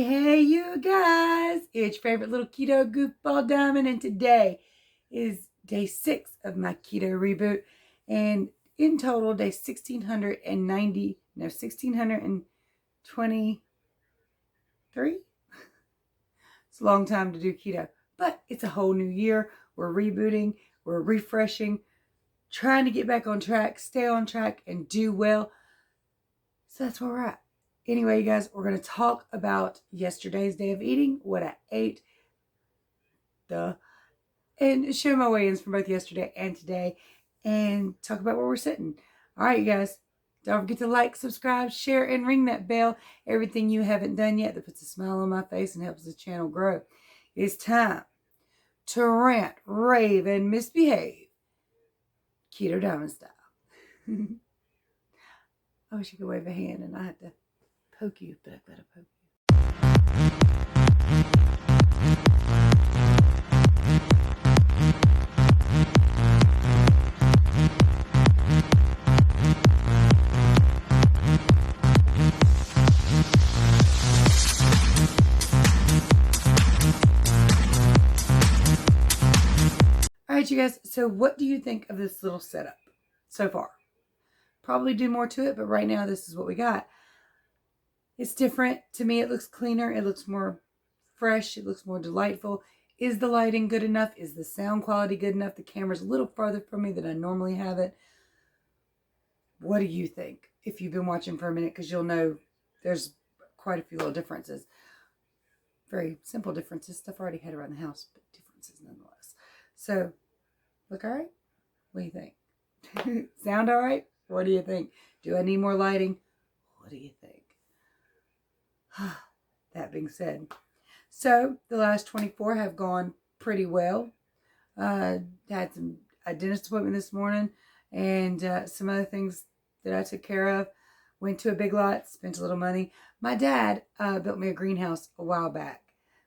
Hey, you guys. It's your favorite little keto goofball diamond, and today is day 6 of my keto reboot. And in total, day 1623. It's a long time to do keto, but it's a whole new year. We're rebooting, we're refreshing, trying to get back on track, stay on track, and do well. So that's where we're at. Anyway, you guys, we're going to talk about yesterday's day of eating, what I ate, and share my weigh-ins from both yesterday and today, and talk about where we're sitting. All right, you guys, don't forget to like, subscribe, share, and ring that bell. Everything you haven't done yet that puts a smile on my face and helps the channel grow. It's time to rant, rave, and misbehave. Keto Diamond style. I wish you could wave a hand and I had to poke you, but I've got to poke you. All right, you guys, so what do you think of this little setup so far? Probably do more to it, but right now this is what we got. It's different. To me, it looks cleaner. It looks more fresh. It looks more delightful. Is the lighting good enough? Is the sound quality good enough? The camera's a little farther from me than I normally have it. What do you think? If you've been watching for a minute, because you'll know there's quite a few little differences. Very simple differences. Stuff I already had around the house, but differences nonetheless. So, look all right? What do you think? Sound all right? What do you think? Do I need more lighting? What do you think? That being said, so the last 24 have gone pretty well. Had a dentist appointment this morning and some other things that I took care of. Went to a Big Lot, spent a little money. My dad built me a greenhouse a while back.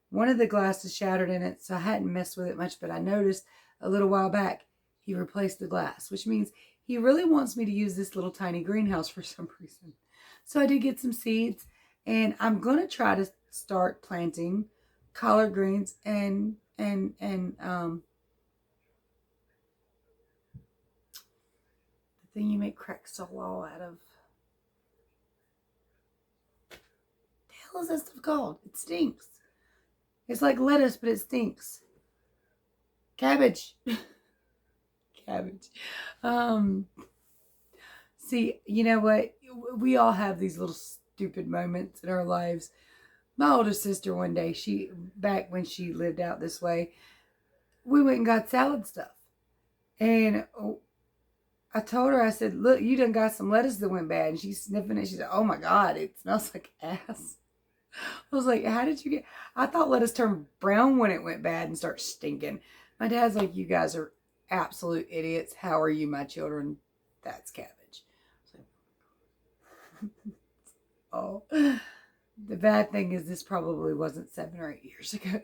One of the glasses shattered in it, so I hadn't messed with it much, but I noticed a little while back he replaced the glass, which means he really wants me to use this little tiny greenhouse for some reason. So I did get some seeds, and I'm going to try to start planting collard greens and the thing you make crack sorrel out of. The hell is that stuff called? It stinks. It's like lettuce, but it stinks. Cabbage. Cabbage. See, you know what? We all have these little stupid moments in our lives. My older sister one day, back when she lived out this way, we went and got salad stuff. And I told her, I said, look, you done got some lettuce that went bad. And she's sniffing it. She said, oh my God, it smells like ass. I was like, how did you get... I thought lettuce turned brown when it went bad and start stinking. My dad's like, you guys are absolute idiots. How are you, my children? That's cabbage. Oh, the bad thing is this probably wasn't 7 or 8 years ago.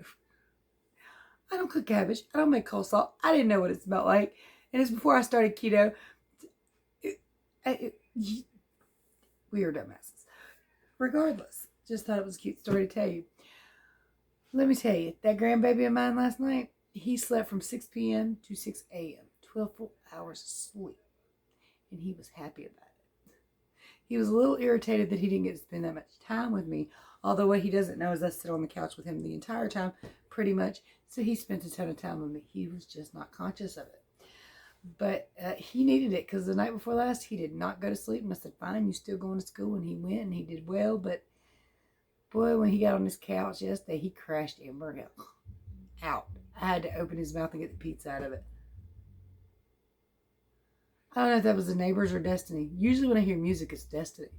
I don't cook cabbage. I don't make coleslaw. I didn't know what it smelled like. And it's before I started keto. We are dumbasses. Regardless, just thought it was a cute story to tell you. Let me tell you, that grandbaby of mine last night, he slept from 6 p.m. to 6 a.m. 12 full hours of sleep. And he was happy about it. He was a little irritated that he didn't get to spend that much time with me. Although what he doesn't know is I sit on the couch with him the entire time, pretty much. So he spent a ton of time with me. He was just not conscious of it. But he needed it because the night before last, he did not go to sleep. And I said, fine, you still going to school? And he went and he did well. But boy, when he got on his couch yesterday, he crashed and burned out. I had to open his mouth and get the pizza out of it. I don't know if that was the neighbors or destiny. Usually when I hear music, it's destiny.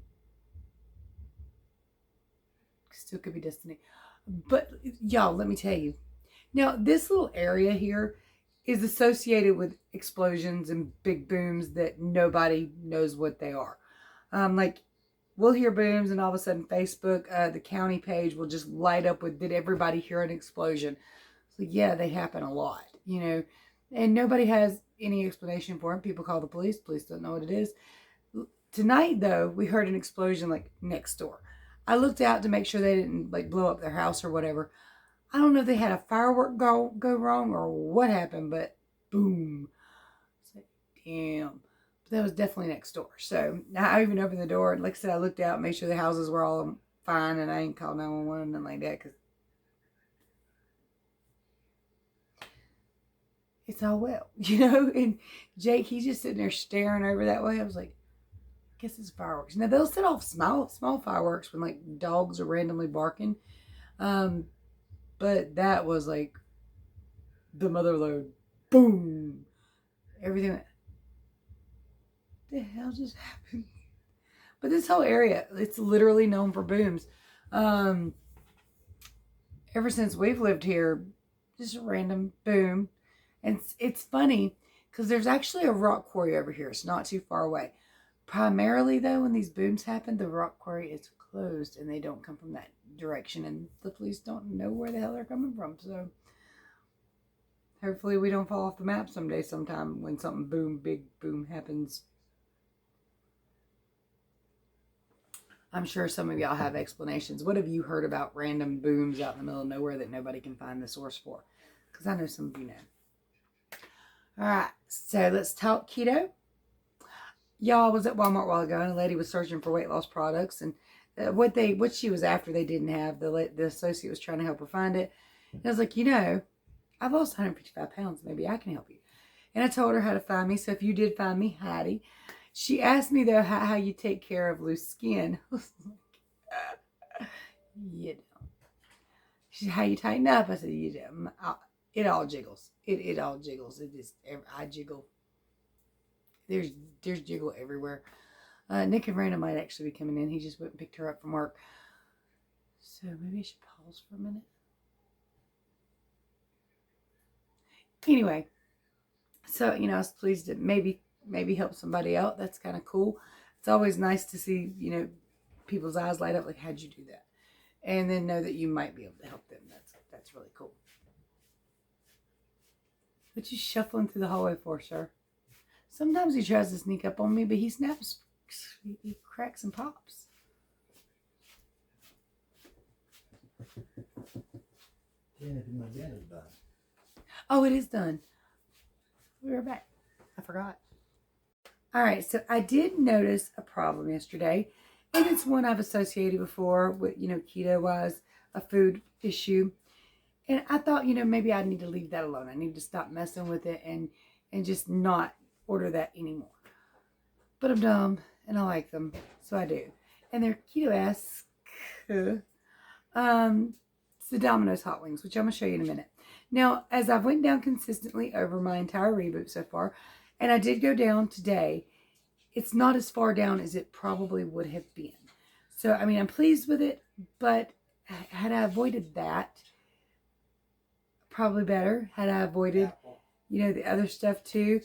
Still could be destiny. But y'all, let me tell you. Now, this little area here is associated with explosions and big booms that nobody knows what they are. Like, we'll hear booms and all of a sudden Facebook, the county page will just light up with, did everybody hear an explosion? So yeah, they happen a lot, you know. And nobody has any explanation for them. People call the police. Police don't know what it is. Tonight, though, we heard an explosion like next door. I looked out to make sure they didn't like blow up their house or whatever. I don't know if they had a firework go wrong or what happened, but boom. It's like, damn. But that was definitely next door. So I even opened the door. And like I said, I looked out, made sure the houses were all fine, and I ain't called 911 and nothing like that because it's all well, you know? And Jake, he's just sitting there staring over that way. I was like, I guess it's fireworks. Now, they'll set off small fireworks when, like, dogs are randomly barking. But that was, like, the mother lode. Boom. Everything went, what the hell just happened? But this whole area, it's literally known for booms. Ever since we've lived here, just a random boom. And it's funny because there's actually a rock quarry over here. It's not too far away. Primarily, though, when these booms happen, the rock quarry is closed and they don't come from that direction. And the police don't know where the hell they're coming from. So hopefully we don't fall off the map sometime when something big boom happens. I'm sure some of y'all have explanations. What have you heard about random booms out in the middle of nowhere that nobody can find the source for? Because I know some of you know. All right, so let's talk keto. Y'all, was at Walmart a while ago, and a lady was searching for weight loss products, and what she was after they didn't have. The associate was trying to help her find it. And I was like, I've lost 155 pounds. Maybe I can help you. And I told her how to find me. So if you did find me, Heidi. She asked me, though, how you take care of loose skin. I was like, you don't. She said, how you tighten up? I said, you do. It all jiggles. It all jiggles. I jiggle. There's jiggle everywhere. Nick and Randall might actually be coming in. He just went and picked her up from work. So maybe I should pause for a minute. Anyway, so, I was pleased to maybe help somebody out. That's kind of cool. It's always nice to see, people's eyes light up like, how'd you do that? And then know that you might be able to help them. That's really cool. What you shuffling through the hallway for, sir? Sometimes he tries to sneak up on me, but he snaps, he cracks and pops. Oh, it is done. We're back. I forgot. All right, so I did notice a problem yesterday, and it's one I've associated before with, keto-wise, a food issue. And I thought, maybe I need to leave that alone. I need to stop messing with it and just not order that anymore. But I'm dumb, and I like them, so I do. And they're keto-esque. It's the Domino's hot wings, which I'm going to show you in a minute. Now, as I've went down consistently over my entire reboot so far, and I did go down today, it's not as far down as it probably would have been. So, I'm pleased with it, but had I avoided that, probably better. Had I avoided, the other stuff too,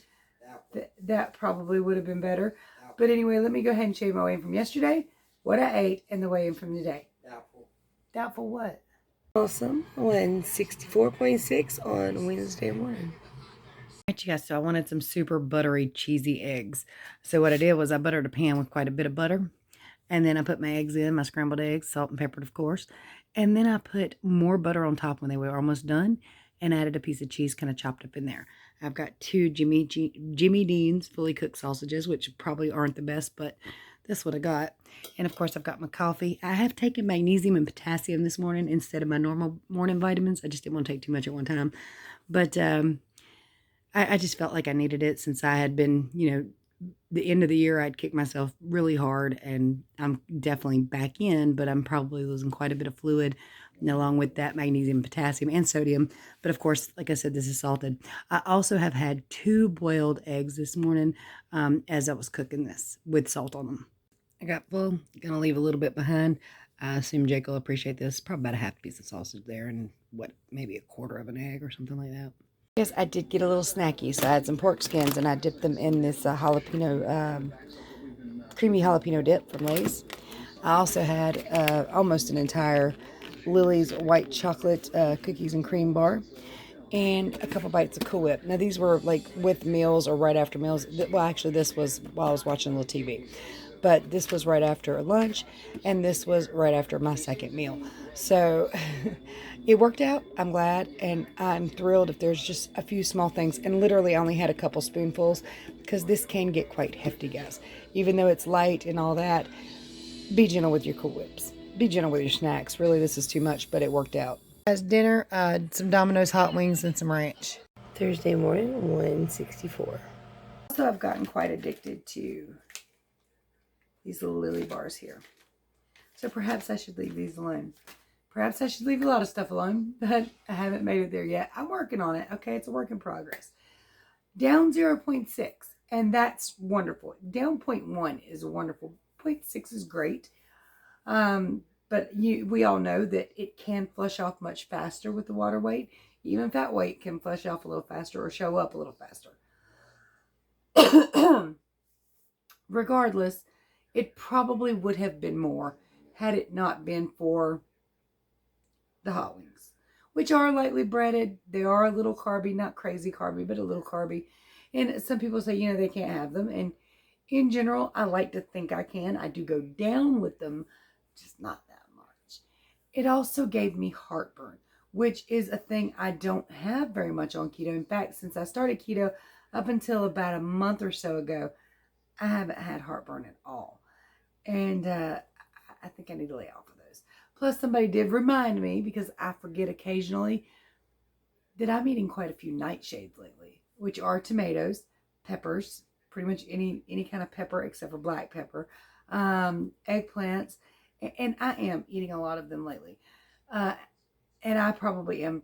that probably would have been better. But anyway, let me go ahead and show you my weigh-in from yesterday, what I ate, and the weigh-in from today. Doubtful what? Awesome. 164.6 on Wednesday morning. Alright, you guys, so I wanted some super buttery, cheesy eggs. So what I did was I buttered a pan with quite a bit of butter. And then I put my eggs in, my scrambled eggs, salt and peppered, of course. And then I put more butter on top when they were almost done and added a piece of cheese kind of chopped up in there. I've got 2 Jimmy Dean's fully cooked sausages, which probably aren't the best, but that's what I got. And, of course, I've got my coffee. I have taken magnesium and potassium this morning instead of my normal morning vitamins. I just didn't want to take too much at one time. But I just felt like I needed it since I had been, the end of the year, I'd kicked myself really hard, and I'm definitely back in, but I'm probably losing quite a bit of fluid along with that magnesium, potassium, and sodium. But of course, like I said, this is salted. I also have had 2 boiled eggs this morning as I was cooking this with salt on them. I got full. Gonna leave a little bit behind. I assume Jake will appreciate this. Probably about a half piece of sausage there and maybe a quarter of an egg or something like that. Yes, I did get a little snacky, so I had some pork skins and I dipped them in this creamy jalapeno dip from Lay's. I also had almost an entire Lily's white chocolate cookies and cream bar and a couple bites of Cool Whip. Now these were like with meals or right after meals. Well, actually this was while I was watching a little TV. but this was right after lunch, and this was right after my second meal. So it worked out. I'm glad, and I'm thrilled if there's just a few small things. And literally, I only had a couple spoonfuls because this can get quite hefty, guys. Even though it's light and all that, be gentle with your Cool Whips. Be gentle with your snacks. Really, this is too much, but it worked out. As dinner, some Domino's hot wings and some ranch. Thursday morning, 164. Also, I've gotten quite addicted to these little Lily bars here. So perhaps I should leave these alone. Perhaps I should leave a lot of stuff alone, but I haven't made it there yet. I'm working on it. Okay, it's a work in progress. Down 0.6, and that's wonderful. Down 0.1 is wonderful. 0.6 is great. But we all know that it can flush off much faster with the water weight. Even fat weight can flush off a little faster or show up a little faster. Regardless, it probably would have been more had it not been for the hot wings, which are lightly breaded. They are a little carby, not crazy carby, but a little carby. And some people say, they can't have them. And in general, I like to think I can. I do go down with them, just not that much. It also gave me heartburn, which is a thing I don't have very much on keto. In fact, since I started keto up until about a month or so ago, I haven't had heartburn at all. And I think I need to lay off of those. Plus, somebody did remind me, because I forget occasionally, that I'm eating quite a few nightshades lately, which are tomatoes, peppers, pretty much any kind of pepper except for black pepper, eggplants, and I am eating a lot of them lately. And I probably am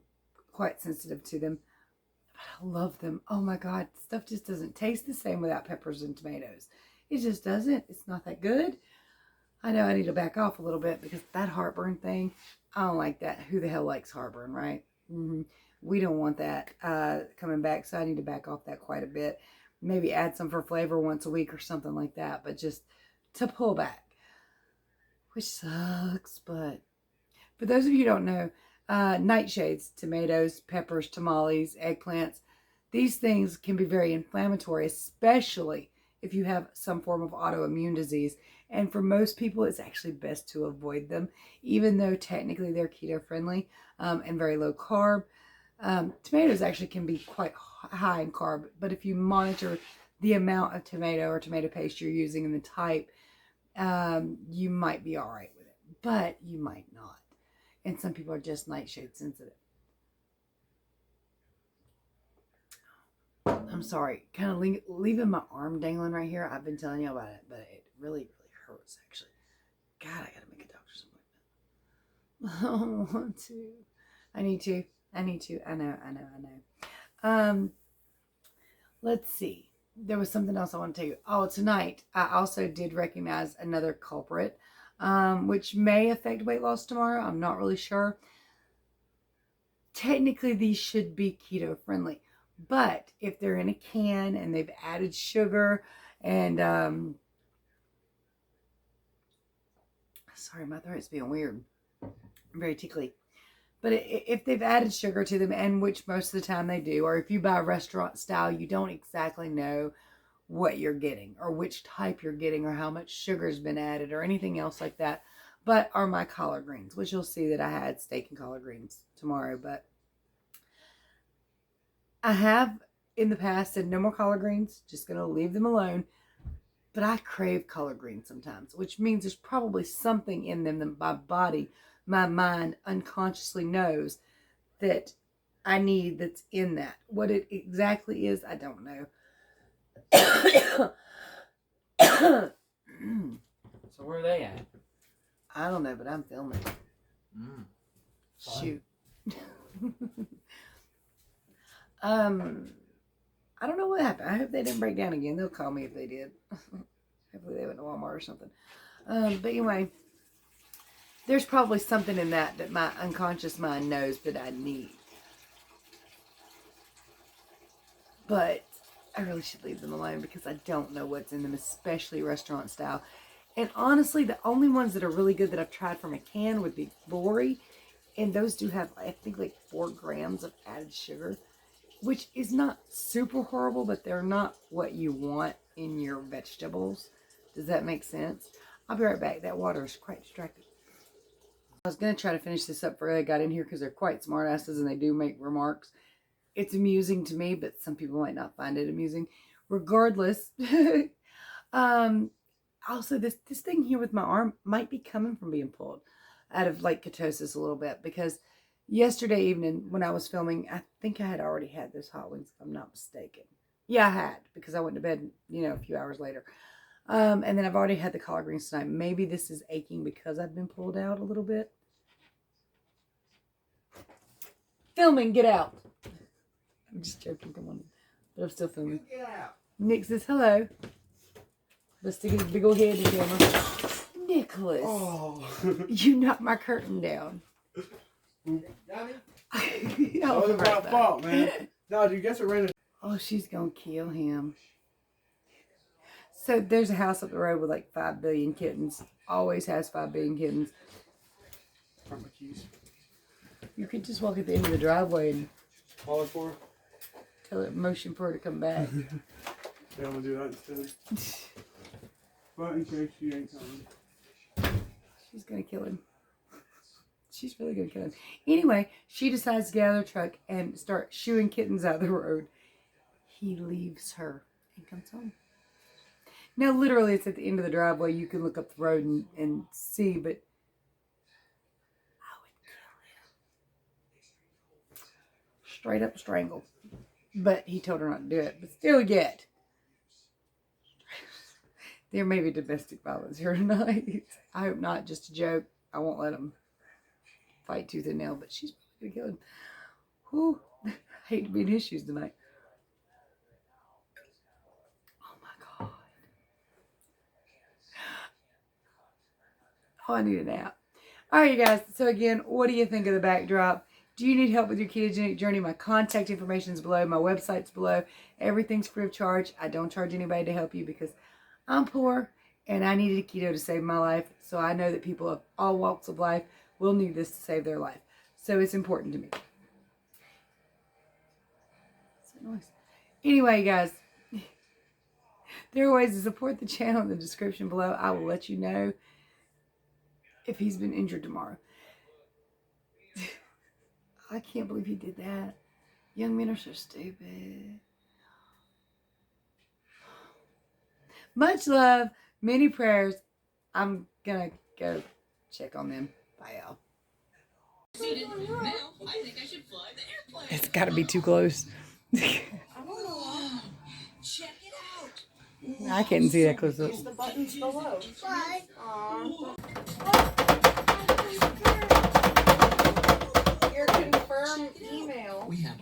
quite sensitive to them. But I love them. Oh my God, stuff just doesn't taste the same without peppers and tomatoes. It just doesn't. It's not that good. I know I need to back off a little bit because that heartburn thing, I don't like that. Who the hell likes heartburn, right? We don't want that coming back, so I need to back off that quite a bit. Maybe add some for flavor once a week or something like that, but just to pull back, which sucks. But for those of you who don't know, nightshades, tomatoes, peppers, tamales, eggplants, these things can be very inflammatory, especially if you have some form of autoimmune disease. And for most people, it's actually best to avoid them, even though technically they're keto friendly and very low carb. Tomatoes actually can be quite high in carb, but if you monitor the amount of tomato or tomato paste you're using and the type, you might be all right with it, but you might not. And some people are just nightshade sensitive. I'm sorry, kind of leaving my arm dangling right here. I've been telling you about it, but it really, really hurts, actually. God, I gotta make a doctor's appointment. I don't want to. I need to. I know. Let's see. There was something else I want to tell you. Oh, tonight, I also did recognize another culprit, which may affect weight loss tomorrow. I'm not really sure. Technically, these should be keto friendly. But if they're in a can and they've added sugar and, sorry, my throat's being weird. I'm very tickly. But if they've added sugar to them, and which most of the time they do, or if you buy restaurant style, you don't exactly know what you're getting or which type you're getting or how much sugar's been added or anything else like that. But are my collard greens, which you'll see that I had steak and collard greens tomorrow. But I have in the past said no more collard greens, just going to leave them alone. But I crave collard greens sometimes, which means there's probably something in them that my body, my mind unconsciously knows that I need that's in that. What it exactly is, I don't know. So where are they at? I don't know, but I'm filming. Shoot. I don't know what happened. I hope they didn't break down again. They'll call me if they did. Hopefully they went to Walmart or something. But anyway, there's probably something in that my unconscious mind knows that I need. But I really should leave them alone because I don't know what's in them, especially restaurant style. And honestly, the only ones that are really good that I've tried from a can would be Lori. And those do have, I think, like 4 grams of added sugar, which is not super horrible, but they're not what you want in your vegetables. Does that make sense? I'll be right back. That water is quite distracting. I was going to try to finish this up before they got in here because they're quite smartasses and they do make remarks. It's amusing to me, but some people might not find it amusing. Regardless, also this thing here with my arm might be coming from being pulled out of like ketosis a little bit, because yesterday evening when I was filming, I think I had already had those hot wings, if I'm not mistaken. Yeah, I had, because I went to bed, a few hours later. And then I've already had the collard greens tonight. Maybe this is aching because I've been pulled out a little bit. Filming, get out. I'm just joking, come on. But I'm still filming. Get out. Nick says hello. Let's stick his big old head in the camera. Nicholas. Oh. You knocked my curtain down. Johnny? That wasn't my fault, man. No, dude, guess what ran it? Oh, she's gonna kill him. So there's a house up the road with like 5 billion kittens. Always has 5 billion kittens. From my keys. You could just walk at the end of the driveway and Call it for her? tell it, motion for her to come back. Yeah, I'm gonna do that instead. But in case she ain't coming. She's gonna kill him. She's really gonna kill him. Anyway, she decides to get out of the truck and start shooing kittens out of the road. He leaves her and comes home. Now, literally, it's at the end of the driveway. You can look up the road and see, but I would kill him. Straight up strangle. But he told her not to do it. But still yet. There may be domestic violence here tonight. I hope not. Just a joke. I won't let him fight tooth and nail, but she's probably going to kill him. Whew. I hate to be in his shoes tonight. Oh my God. Oh, I need a nap. All right, you guys. So again, what do you think of the backdrop? Do you need help with your ketogenic journey? My contact information is below. My website's below. Everything's free of charge. I don't charge anybody to help you because I'm poor and I needed a keto to save my life. So I know that people of all walks of life will need this to save their life. So it's important to me. So nice. Anyway, guys, there are ways to support the channel in the description below. I will let you know if he's been injured tomorrow. I can't believe he did that. Young men are so stupid. Much love, many prayers. I'm gonna go check on them. Bye, y'all. It's gotta be too close. Check it out. I couldn't see that close up. The buttons below. Your confirm email. We have